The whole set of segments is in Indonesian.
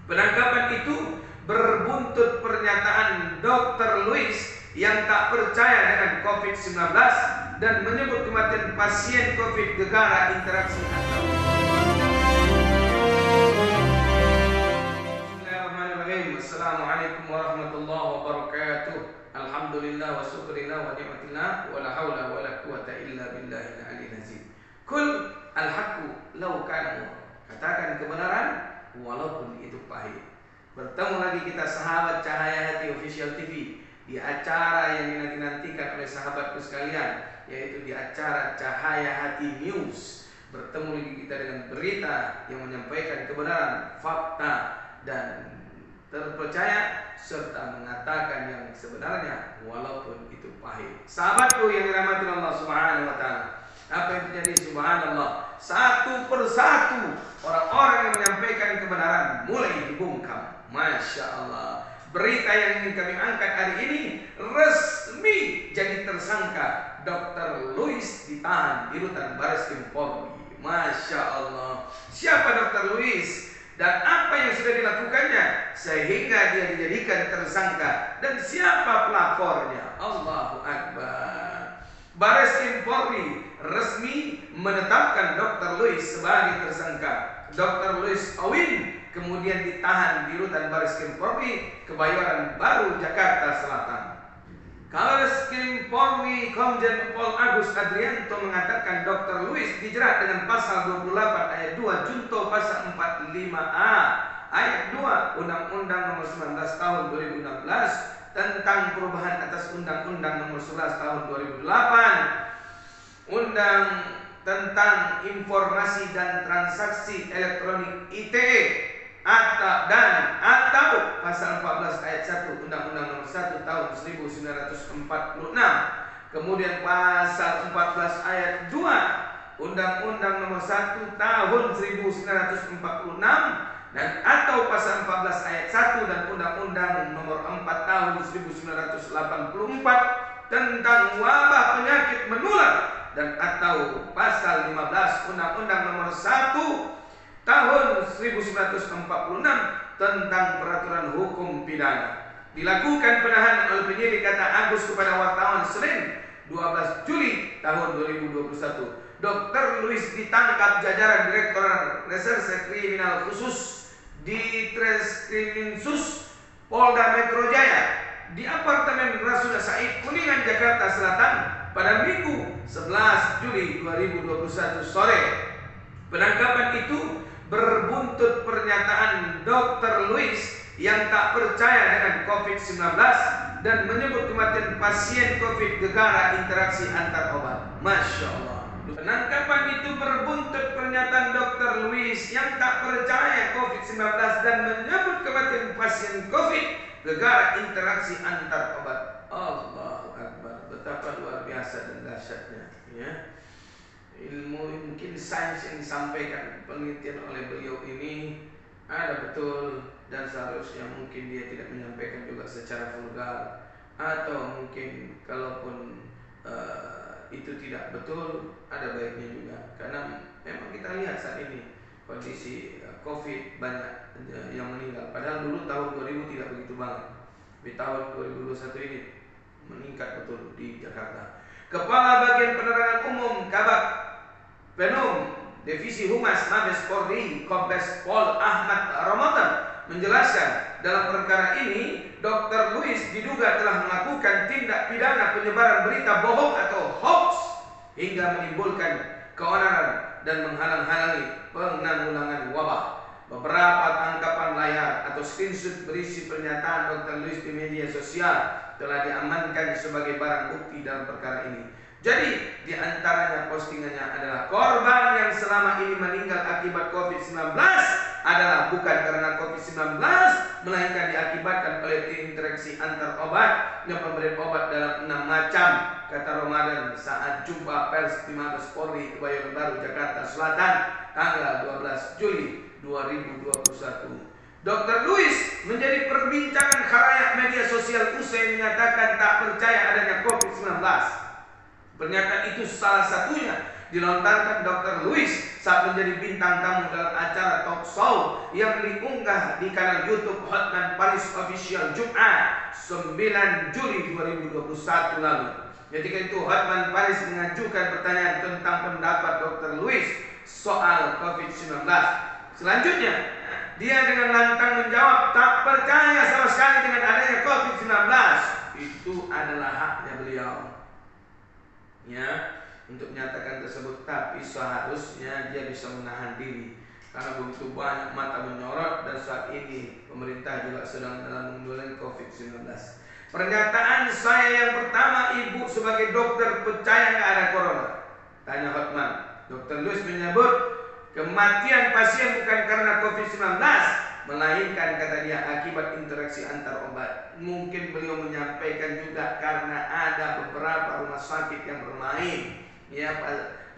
Penangkapan itu berbuntut pernyataan Dr. Louis yang tak percaya dengan COVID-19 dan menyebut kematian pasien COVID gegara interaksi antar. Bismillahirrahmanirrahim. Assalamualaikum warahmatullahi wabarakatuh. Alhamdulillah wa syukurillah wa ni'matillah wa la hawla wa la quwata illa billahil aliyyil azim. Kul al-haqqu law kana. Katakan kebenaran walaupun itu pahit. Bertemu lagi kita sahabat Cahaya Hati Official TV di acara yang dinanti-nantikan oleh sahabatku sekalian, yaitu di acara Cahaya Hati News. Bertemu lagi kita dengan berita yang menyampaikan kebenaran, fakta, dan terpercaya, serta mengatakan yang sebenarnya walaupun itu pahit. Sahabatku yang dirahmati Allah Subhanahu wa taala, apa yang terjadi? Subhanallah, satu persatu orang-orang yang menyampaikan kebenaran mulai dibungkam. Masya Allah, berita yang ingin kami angkat hari ini resmi jadi tersangka. Dr. Louis ditahan di rutan Bareskrim Polri. Masya Allah, siapa Dr. Louis dan apa yang sudah dilakukannya sehingga dia dijadikan tersangka, dan siapa pelapornya? Allahu Akbar. Bareskrim Polri resmi menetapkan Dr. Louis sebagai tersangka. Dr. Louis Awin kemudian ditahan di rutan Bareskrim Polri Kebayoran Baru, Jakarta Selatan. Bareskrim Polri Komjen Pol Agus Adrianto mengatakan Dr. Louis dijerat dengan pasal 28 ayat 2 junto pasal 45A ayat 2 Undang-Undang Nomor 19 Tahun 2016 tentang perubahan atas Undang-Undang Nomor 11 Tahun 2008, Undang tentang Informasi dan Transaksi Elektronik ITE, atau pasal 14 ayat 1 Undang-Undang Nomor 1 Tahun 1946, kemudian pasal 14 ayat 2 Undang-Undang Nomor 1 Tahun 1946, dan atau pasal 14 ayat 1 dan Undang-Undang Nomor 4 Tahun 1984 tentang wabah penyakit menular, dan atau pasal 15 Undang-Undang Nomor 1 Tahun 1946 tentang peraturan hukum pidana. Dilakukan penahanan oleh penyidik, kata Agus kepada wartawan Senin 12 Juli tahun 2021. Dr. Louis ditangkap jajaran Direktorat Reserse Kriminal Khusus di Treskriminsus Polda Metro Jaya di apartemen Rasuna Said, Kuningan, Jakarta Selatan pada Minggu 11 Juli 2021 sore. Penangkapan itu berbuntut pernyataan Dr. Louis yang tak percaya dengan COVID-19 dan menyebut kematian pasien COVID gegara interaksi antar obat. Masya Allah. Penangkapan itu berbuntut pernyataan Dr. Louis yang tak percaya COVID-19 dan menyebut kematian pasien COVID gegara interaksi antar obat. Allahu Akbar. Betapa luar biasa dan dahsyatnya, ya. Ilmu, mungkin sains yang disampaikan, penelitian oleh beliau ini ada betul, dan seharusnya mungkin dia tidak menyampaikan juga secara vulgar, atau mungkin kalaupun itu tidak betul, ada baiknya juga, karena memang kita lihat saat ini kondisi COVID banyak yang meninggal, padahal dulu tahun 2000 tidak begitu banget, di tahun 2021 ini meningkat betul di Jakarta. Kepala Bagian Penerangan Umum Kabak Penum Divisi Humas Mabes Polri Kombes Pol Ahmad Ramadan menjelaskan dalam perkara ini Dr. Louis diduga telah melakukan tindak pidana penyebaran berita bohong atau hoax hingga menimbulkan keonaran dan menghalang-halangi penanggulangan wabah. Beberapa tangkapan layar atau screenshot berisi pernyataan Dr. Louis di media sosial telah diamankan sebagai barang bukti dalam perkara ini. Jadi di antaranya postingannya adalah korban yang selama ini meninggal akibat COVID-19 adalah bukan karena COVID-19, melainkan diakibatkan oleh interaksi antar obat yang pemberian obat dalam 6 macam, kata Ramadan saat jumpa pers di Mabes Polri Kebayoran Baru, Jakarta Selatan tanggal 12 Juli 2021. Dr. Louis menjadi perbincangan khalayak media sosial usai menyatakan tak percaya adanya COVID-19. Pernyataan itu salah satunya dilontarkan Dr. Luis saat menjadi bintang tamu dalam acara talk show yang diunggah di kanal YouTube Hotman Paris Official Jumat 9 Juli 2021 lalu. Ketika itu Hotman Paris mengajukan pertanyaan tentang pendapat Dr. Luis soal COVID-19. Selanjutnya, dia dengan lantang menjawab tak percaya sama sekali dengan adanya COVID-19. Itu adalah haknya beliau, ya, untuk menyatakan tersebut. Tapi seharusnya dia bisa menahan diri karena begitu banyak mata menyorot dan saat ini pemerintah juga sedang dalam menangani COVID-19. Pernyataan saya yang pertama, ibu sebagai dokter percaya nggak ada corona? Tanya Hotman. Dr. Luis menyebut kematian pasien bukan karena COVID-19, melainkan, kata dia, akibat interaksi antar obat. Mungkin beliau menyampaikan juga karena ada beberapa rumah sakit yang bermain, ya,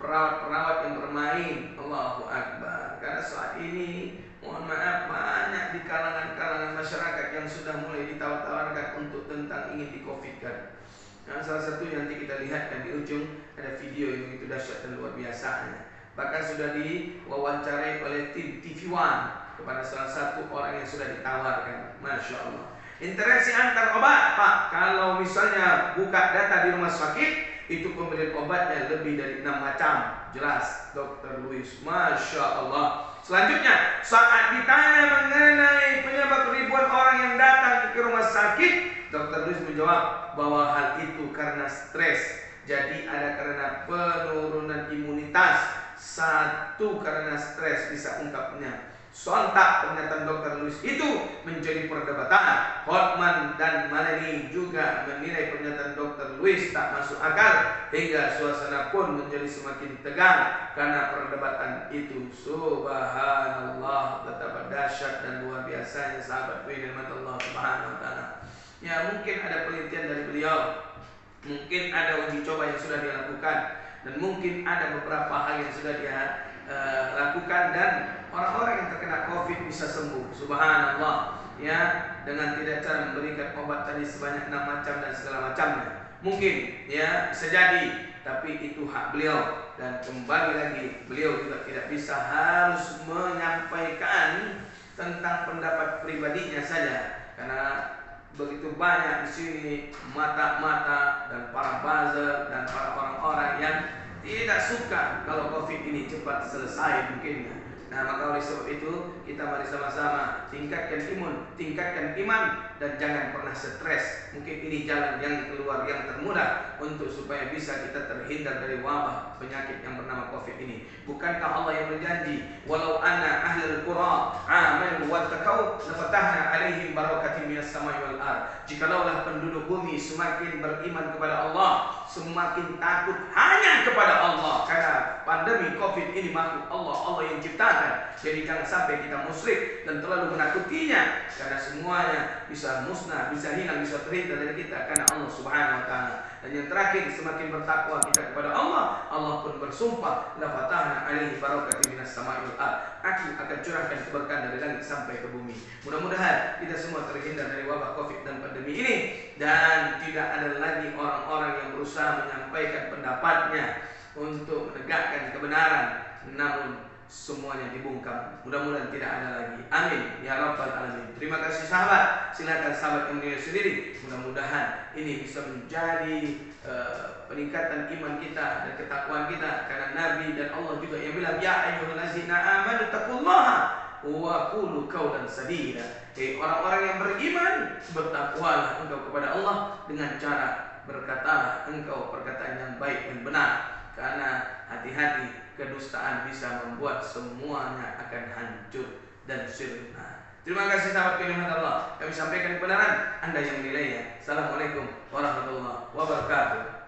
perawat-perawat yang bermain. Allahu Akbar. Karena saat ini, mohon maaf, banyak di kalangan masyarakat yang sudah mulai ditawar-tawarkan untuk tentang ingin di-COVID-kan. Nah, salah satu yang nanti kita lihat dan di ujung ada video yang begitu dahsyat dan luar biasanya. Bahkan sudah diwawancarai oleh tim TV One kepada salah satu orang yang sudah ditawarkan. Masya Allah. Interaksi antar obat, Pak. Kalau misalnya buka data di rumah sakit, itu pemberian obatnya lebih dari 6 macam. Jelas Dr. Luis. Masya Allah. Selanjutnya, saat ditanya mengenai penyebab ribuan orang yang datang ke rumah sakit, Dr. Luis menjawab bahwa hal itu karena stres. Jadi ada karena penurunan imunitas. Satu karena stres, bisa ungkapnya. Sontak pernyataan Dr. Luis itu menjadi perdebatan. Hotman dan Maleni juga menilai pernyataan Dr. Luis tak masuk akal, hingga suasana pun menjadi semakin tegang karena perdebatan itu. Subhanallah, betapa dahsyat dan luar biasanya sahabat nikmat Allah Subhanahu wa taala. Ya, mungkin ada penelitian dari beliau, mungkin ada uji coba yang sudah dia lakukan, dan mungkin ada beberapa hal yang sudah dia lakukan, dan orang-orang yang terkena COVID bisa sembuh. Subhanallah, ya, dengan tidak cara memberikan obat tadi sebanyak 6 macam dan segala macamnya. Mungkin, ya, bisa jadi, tapi itu hak beliau. Dan kembali lagi, beliau juga tidak bisa harus menyampaikan tentang pendapat pribadinya saja, karena begitu banyak di sini mata-mata dan para buzzer dan para orang-orang yang tidak suka kalau COVID ini cepat selesai mungkinnya. Nah, maka oleh sebab itu kita mari sama-sama tingkatkan imun, tingkatkan iman, dan jangan pernah stres. Mungkin ini jalan yang keluar yang termudah untuk supaya bisa kita terhindar dari wabah penyakit yang bernama COVID ini. Bukankah Allah yang berjanji, walau anna ahlul qura amanu wattaqau lafatahna alaihim barakatin minas samai wal ard. Jikalaulah penduduk bumi semakin beriman kepada Allah, semakin takut hanya kepada Allah, karena pandemi COVID ini makhluk Allah, Allah yang ciptakan. Jadi jangan sampai kita musyrik dan terlalu menakutinya, karena semuanya bisa musnah, bisa hilang, bisa terhindar dari kita karena Allah Subhanahu wa taala. Dan yang terakhir, semakin bertakwa kita kepada Allah, Allah pun bersumpah, la fatahna alaihi barakatin minas samai wal ard. Aku akan curahkan keberkahan dari langit sampai ke bumi. Mudah-mudahan kita semua terhindar dari wabah COVID dan pandemi ini, dan tidak ada lagi orang-orang yang berusaha menyampaikan pendapatnya untuk menegakkan kebenaran, namun semuanya dibungkam. Mudah-mudahan tidak ada lagi. Amin ya rabbal alamin. Terima kasih sahabat. Silakan sahabat yang menilai sendiri. Mudah-mudahan ini bisa menjadi peningkatan iman kita dan ketakwaan kita, karena Nabi dan Allah juga yang bilang, ya ayyuhallazina amanu taqullaha wa qulu qawlan sadida. Orang-orang yang beriman, bertakwalah engkau kepada Allah dengan cara berkatalah engkau perkataan yang baik dan benar, karena hati-hati, kedustaan bisa membuat semuanya akan hancur dan sirna. Terima kasih sahabat nikmat Allah. Kami sampaikan kebenaran, Anda yang menilainya. Assalamualaikum warahmatullahi wabarakatuh.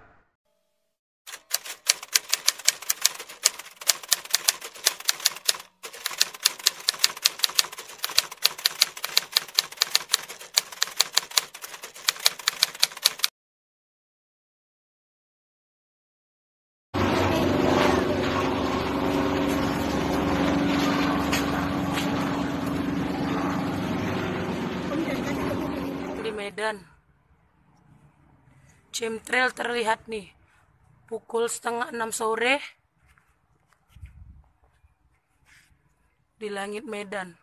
Medan. Chemtrail terlihat nih pukul 5:30 sore di langit Medan.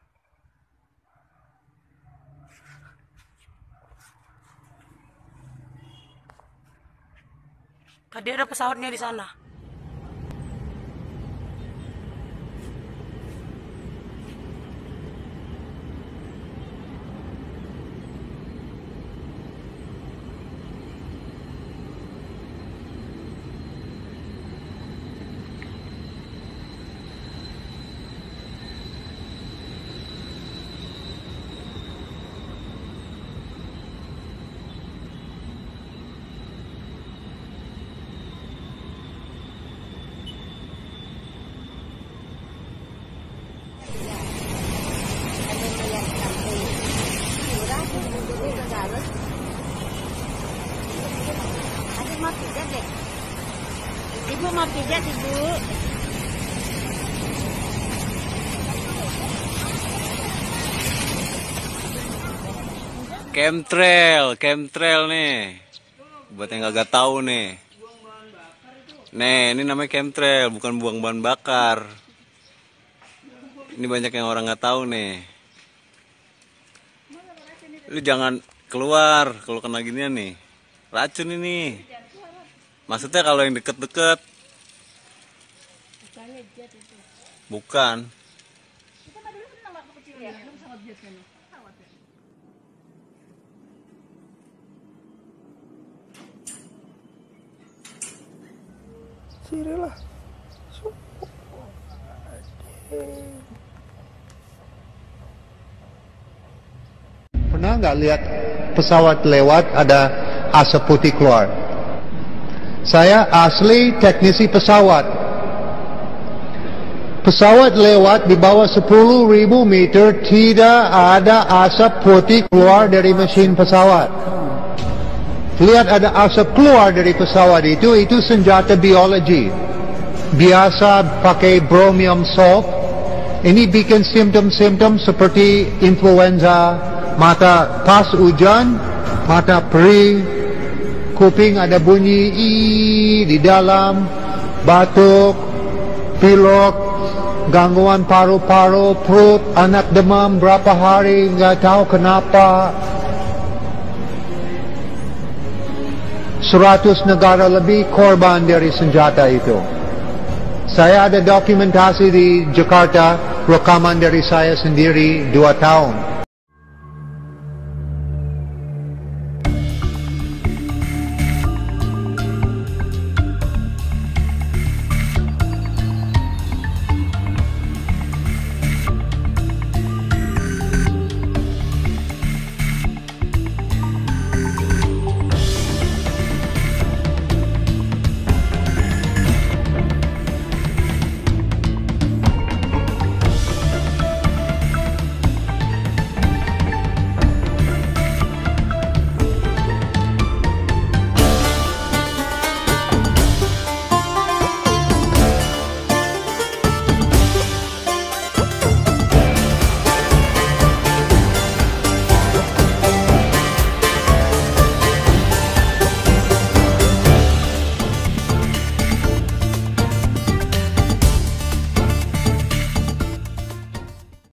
Tadi ada pesawatnya di sana. Ibu mau pijat, Ibu. Chemtrail nih. Buat yang kagak tahu nih. Nih, ini namanya chemtrail, bukan buang bahan bakar. Ini banyak yang orang nggak tahu nih. Lu jangan keluar kalau kena ginian nih. Racun ini. Maksudnya kalau yang deket-deket. Bukan. Sirilah. Pernah nggak lihat pesawat lewat ada asap putih keluar? Saya asli teknisi pesawat. Pesawat lewat di bawah 10.000 meter tidak ada asap putih keluar dari mesin pesawat. Lihat ada asap keluar dari pesawat itu senjata biologi. Biasa pakai bromium salt. Ini bikin simptom-simptom seperti influenza, mata pas hujan, mata perih, kuping ada bunyi di dalam, batuk, pilek, gangguan paru-paru, perut, anak demam berapa hari, nggak tahu kenapa. 100 negara lebih korban dari senjata itu. Saya ada dokumentasi di Jakarta, rekaman dari saya sendiri 2 tahun.